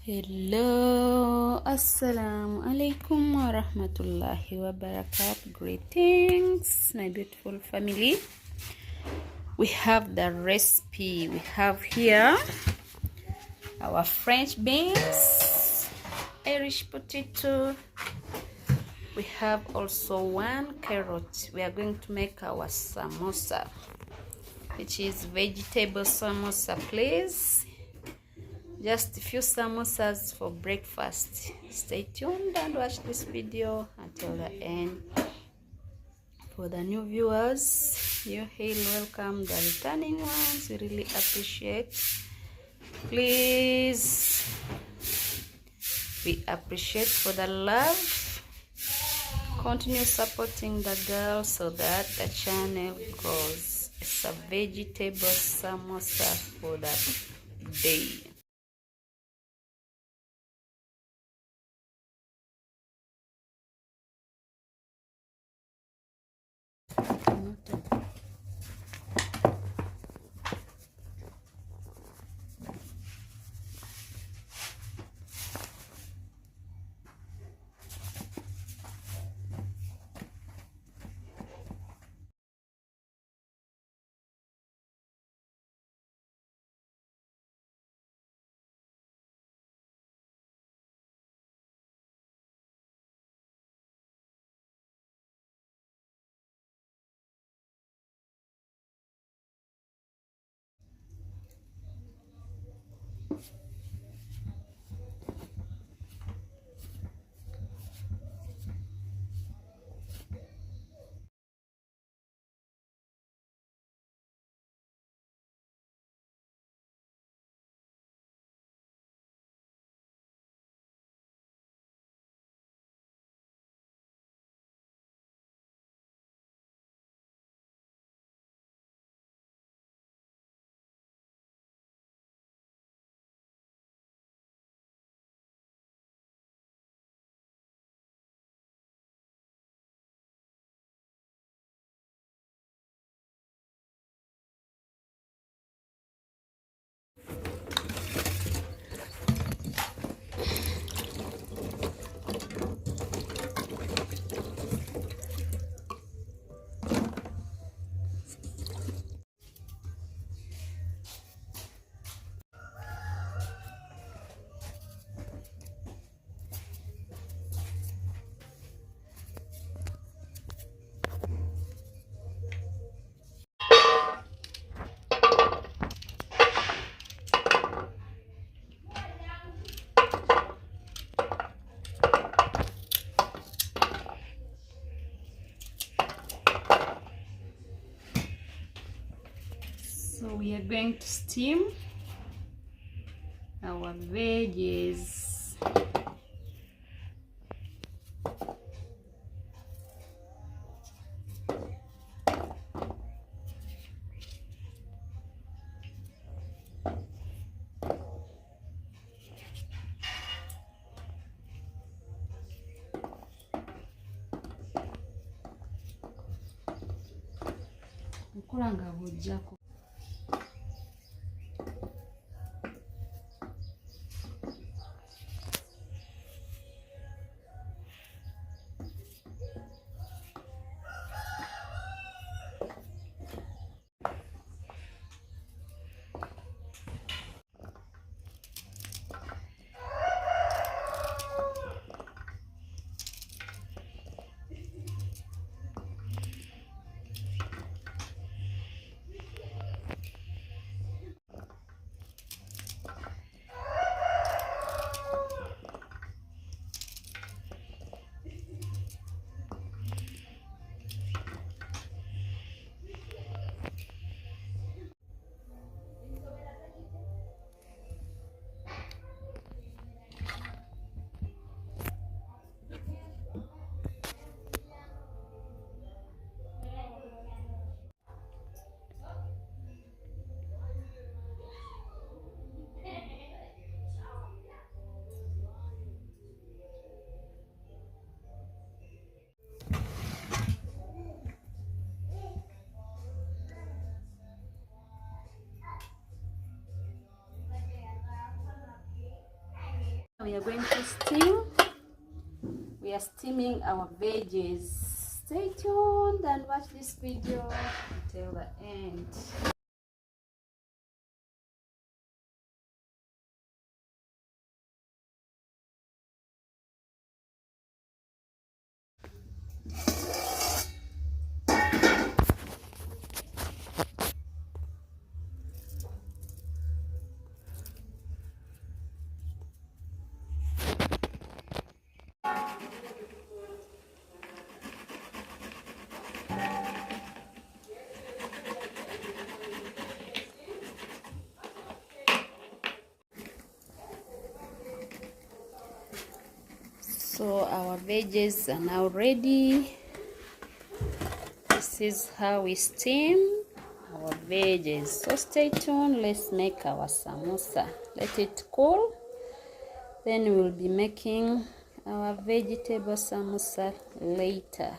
Hello, assalamu alaikum wa rahmatullahi wa barakatuh. Greetings, my beautiful family. We have the recipe. We have here our French beans, Irish potato. We have also 1 carrot. We are going to make our samosa, which is vegetable samosa, please. Just a few samosas for breakfast. Stay tuned and watch this video until the end. For the new viewers, you hail, welcome. The returning ones, we really appreciate. Please, we appreciate for the love. Continue supporting the girl so that the channel grows. It's a vegetable samosa for that day. So we are going to steam our veggies. Okulanga bujjako. we are going to steam. We are steaming our veggies. Stay tuned and watch this video until the end. So our veggies are now ready. This is how we steam our veggies. So stay tuned. Let's make our samosa. Let it cool. Then we'll be making our vegetable samosa later.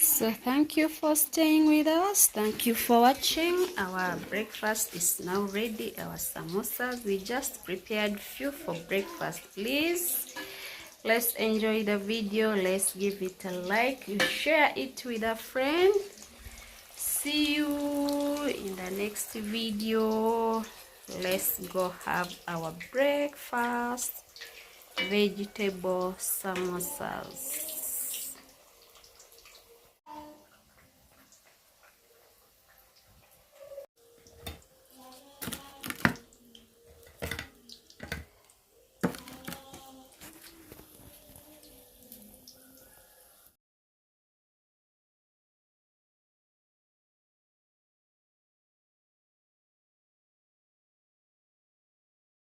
So thank you for staying with us. Thank you for watching. Our breakfast is now ready. Our samosas, we just prepared few for breakfast. Please, let's enjoy the video. Let's give it a like. You share it with a friend. See you in the next video. Let's go have our breakfast. Vegetable samosas.